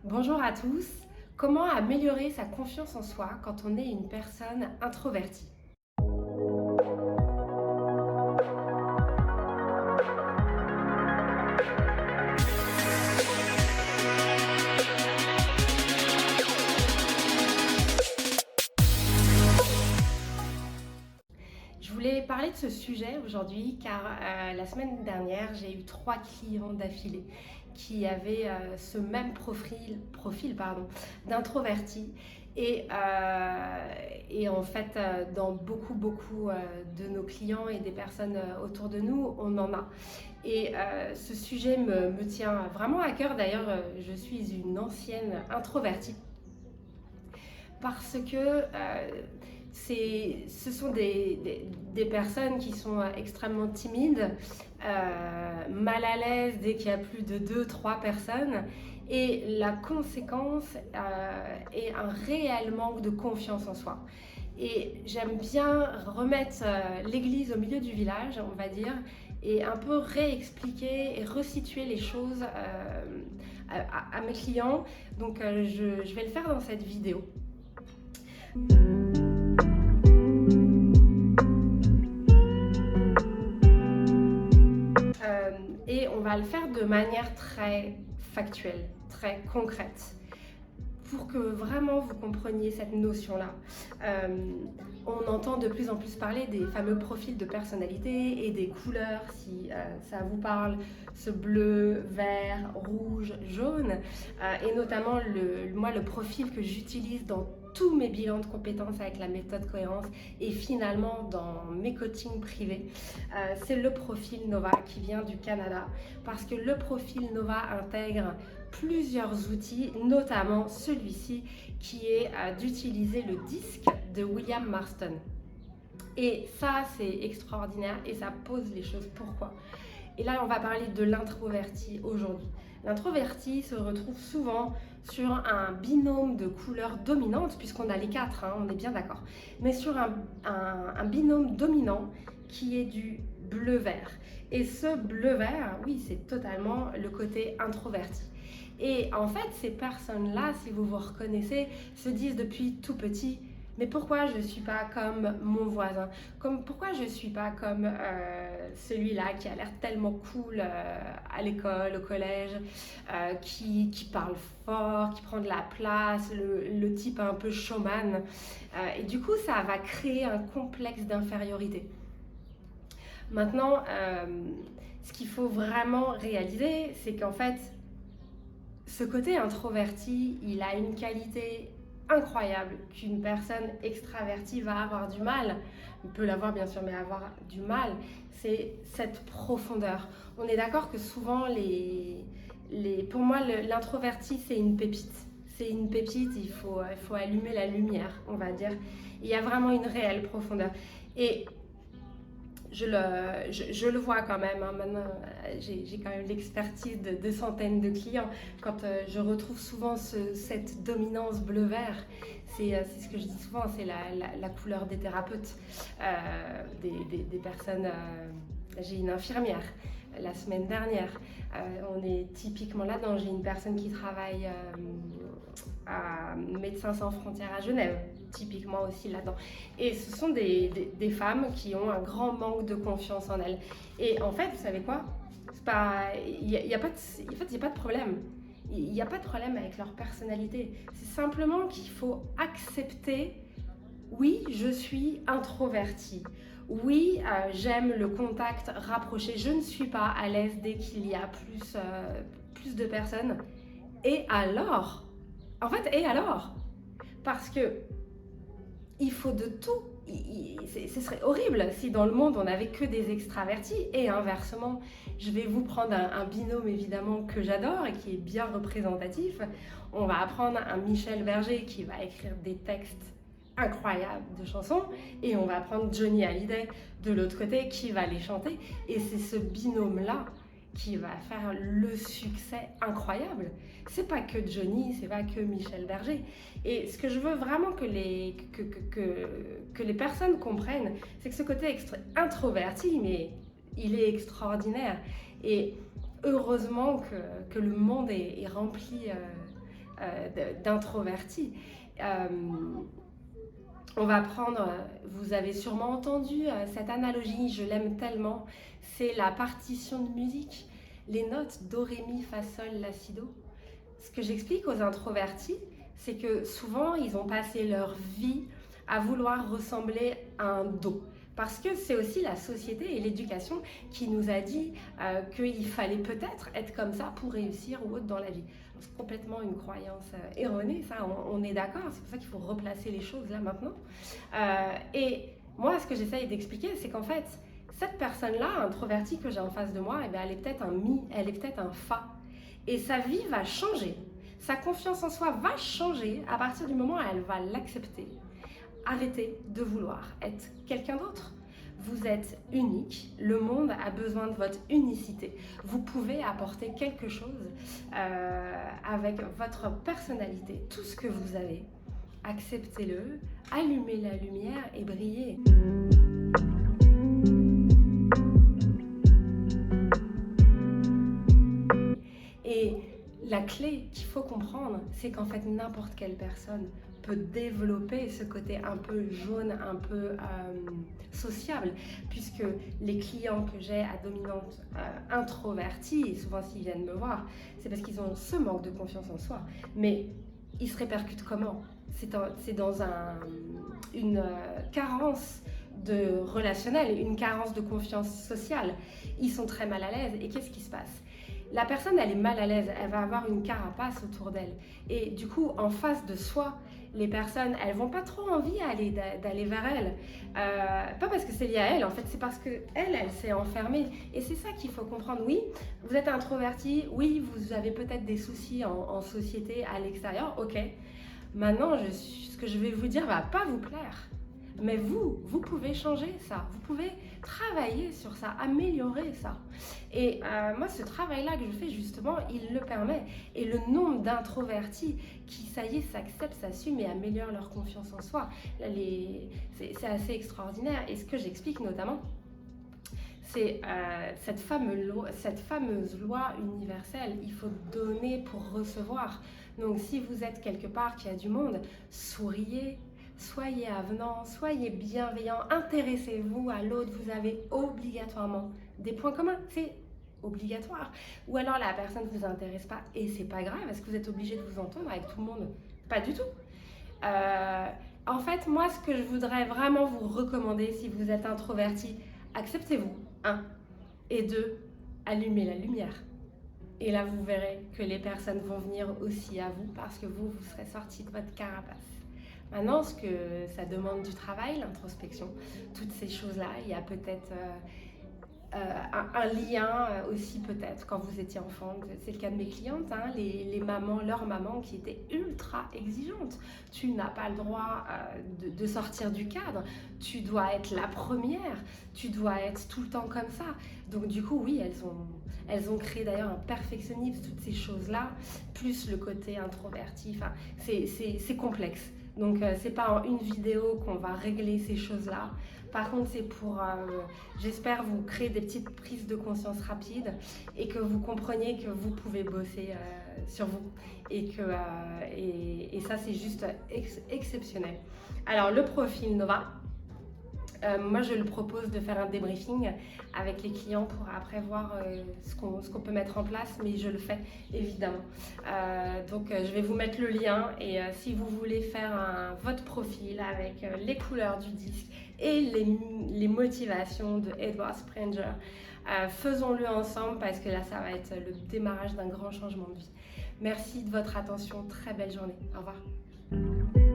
Bonjour à tous. Comment améliorer sa confiance en soi quand on est une personne introvertie? Je voulais parler de ce sujet aujourd'hui car la semaine dernière, j'ai eu 3 clients d'affilée qui avaient ce même profil pardon, d'introverti. Et en fait, dans beaucoup de nos clients et des personnes autour de nous, on en a. Et ce sujet me tient vraiment à cœur. D'ailleurs, je suis une ancienne introvertie parce que ce sont des personnes qui sont extrêmement timides, mal à l'aise dès qu'il y a plus de deux trois personnes. Et la conséquence est un réel manque de confiance en soi. Et j'aime bien remettre l'église au milieu du village, on va dire, et un peu réexpliquer et resituer les choses à mes clients. Donc je vais le faire dans cette vidéo. Et on va le faire de manière très factuelle, très concrète, pour que vraiment vous compreniez cette notion-là. On entend de plus en plus parler des fameux profils de personnalité et des couleurs, si ça vous parle, ce bleu, vert, rouge, jaune, et notamment moi le profil que j'utilise dans tous mes bilans de compétences avec la méthode cohérence et finalement dans mes coachings privés, c'est le profil Nova qui vient du Canada, parce que le profil Nova intègre plusieurs outils, notamment celui-ci qui est d'utiliser le disque de William Marston. Et ça, c'est extraordinaire et ça pose les choses. Pourquoi? Et là, on va parler de l'introverti aujourd'hui. L'introverti se retrouve souvent sur un binôme de couleurs dominantes, puisqu'on a les quatre, hein, on est bien d'accord, mais sur un binôme dominant qui est du bleu-vert. Et ce bleu-vert, oui, c'est totalement le côté introverti. Et en fait, ces personnes-là, si vous vous reconnaissez, se disent depuis tout petit: mais pourquoi je ne suis pas comme mon voisin? Pourquoi je ne suis pas comme celui-là qui a l'air tellement cool à l'école, au collège, qui parle fort, qui prend de la place, le type un peu showman. Et du coup, ça va créer un complexe d'infériorité. Maintenant, ce qu'il faut vraiment réaliser, c'est qu'en fait, ce côté introverti, il a une qualité incroyable qu'une personne extravertie va avoir du mal. On peut l'avoir bien sûr, mais avoir du mal, c'est cette profondeur. On est d'accord que souvent, pour moi, l'introverti, c'est une pépite. C'est une pépite, il faut allumer la lumière, on va dire. Il y a vraiment une réelle profondeur. Et je le vois quand même, hein. Maintenant, j'ai quand même l'expertise de centaines de clients. Quand je retrouve souvent cette dominance bleu-vert, c'est ce que je dis souvent, c'est la couleur des thérapeutes, des personnes. J'ai une infirmière la semaine dernière. On est typiquement là-dedans. J'ai une personne qui travaille à Médecins sans frontières à Genève, typiquement aussi là-dedans. Et ce sont des femmes qui ont un grand manque de confiance en elles. Et en fait, vous savez quoi? Il n'y a pas de problème. Il n'y a pas de problème avec leur personnalité. C'est simplement qu'il faut accepter: oui, je suis introvertie. Oui, j'aime le contact rapproché. Je ne suis pas à l'aise dès qu'il y a plus de personnes. Et alors? En fait, et alors? Parce que il faut de tout. Ce serait horrible si dans le monde on n'avait que des extravertis, et inversement. Je vais vous prendre un binôme évidemment que j'adore et qui est bien représentatif. On va apprendre un Michel Berger qui va écrire des textes incroyables de chansons, et on va prendre Johnny Hallyday de l'autre côté qui va les chanter, et c'est ce binôme là qui va faire le succès incroyable. C'est pas que Johnny, c'est pas que Michel Berger. Et ce que je veux vraiment que les personnes comprennent, c'est que ce côté introverti, mais il est extraordinaire. Et heureusement que le monde est rempli d'introverti. On va prendre, vous avez sûrement entendu cette analogie, je l'aime tellement, c'est la partition de musique, les notes do, ré, mi, fa, sol, la, si, do. Ce que j'explique aux introvertis, c'est que souvent ils ont passé leur vie à vouloir ressembler à un do. Parce que c'est aussi la société et l'éducation qui nous a dit qu'il fallait peut-être être comme ça pour réussir ou autre dans la vie. C'est complètement une croyance erronée, ça, on est d'accord, c'est pour ça qu'il faut replacer les choses là maintenant. Et moi, ce que j'essaye d'expliquer, c'est qu'en fait, cette personne-là, introvertie que j'ai en face de moi, eh bien, elle est peut-être un mi, elle est peut-être un fa. Et sa vie va changer, sa confiance en soi va changer à partir du moment où elle va l'accepter. Arrêtez de vouloir être quelqu'un d'autre. Vous êtes unique, le monde a besoin de votre unicité. Vous pouvez apporter quelque chose avec votre personnalité, tout ce que vous avez. Acceptez-le, allumez la lumière et brillez. Et la clé qu'il faut comprendre, c'est qu'en fait, n'importe quelle personne peut développer ce côté un peu jaune, un peu sociable, puisque les clients que j'ai à dominante introvertie, souvent s'ils viennent me voir, c'est parce qu'ils ont ce manque de confiance en soi. Mais ils se répercutent comment? C'est dans une carence de relationnel, une carence de confiance sociale. Ils sont très mal à l'aise et qu'est-ce qui se passe? La personne, elle est mal à l'aise, elle va avoir une carapace autour d'elle. Et du coup, en face de soi, les personnes, elles n'ont pas trop envie d'aller vers elle. Pas parce que c'est lié à elle, en fait, c'est parce qu'elle s'est enfermée. Et c'est ça qu'il faut comprendre. Oui, vous êtes introverti, oui, vous avez peut-être des soucis en société, à l'extérieur, ok. Maintenant, ce que je vais vous dire va pas vous plaire. Mais vous pouvez changer ça, vous pouvez travailler sur ça, améliorer ça. Et moi, ce travail-là que je fais justement, il le permet. Et le nombre d'introvertis qui, ça y est, s'acceptent, s'assument et améliorent leur confiance en soi, c'est assez extraordinaire. Et ce que j'explique notamment, c'est cette fameuse loi universelle, il faut donner pour recevoir. Donc si vous êtes quelque part qui a du monde, souriez, soyez avenant, soyez bienveillant, intéressez-vous à l'autre, vous avez obligatoirement des points communs, c'est obligatoire. Ou alors la personne ne vous intéresse pas et c'est pas grave, est-ce que vous êtes obligé de vous entendre avec tout le monde? Pas du tout. En fait, moi, ce que je voudrais vraiment vous recommander si vous êtes introverti, acceptez-vous, 1. Et 2, allumez la lumière. Et là, vous verrez que les personnes vont venir aussi à vous parce que vous serez sorti de votre carapace. Maintenant, ce que ça demande du travail, l'introspection, toutes ces choses-là, il y a peut-être un lien aussi peut-être quand vous étiez enfant, c'est le cas de mes clientes, hein, les mamans, leurs mamans qui étaient ultra exigeantes. Tu n'as pas le droit de sortir du cadre, tu dois être la première, tu dois être tout le temps comme ça. Donc du coup, oui, elles ont créé d'ailleurs un perfectionnisme, toutes ces choses-là, plus le côté introverti, enfin, c'est complexe. Donc c'est pas en une vidéo qu'on va régler ces choses-là. Par contre, c'est pour, j'espère, vous créer des petites prises de conscience rapides et que vous compreniez que vous pouvez bosser sur vous. Et ça, c'est juste exceptionnel. Alors, le profil Nova, moi, je le propose de faire un débriefing avec les clients pour après voir ce qu'on peut mettre en place, mais je le fais évidemment. Donc, je vais vous mettre le lien et si vous voulez faire votre profil avec les couleurs du disque et les motivations de Edward Sprenger, faisons-le ensemble parce que là, ça va être le démarrage d'un grand changement de vie. Merci de votre attention, très belle journée. Au revoir.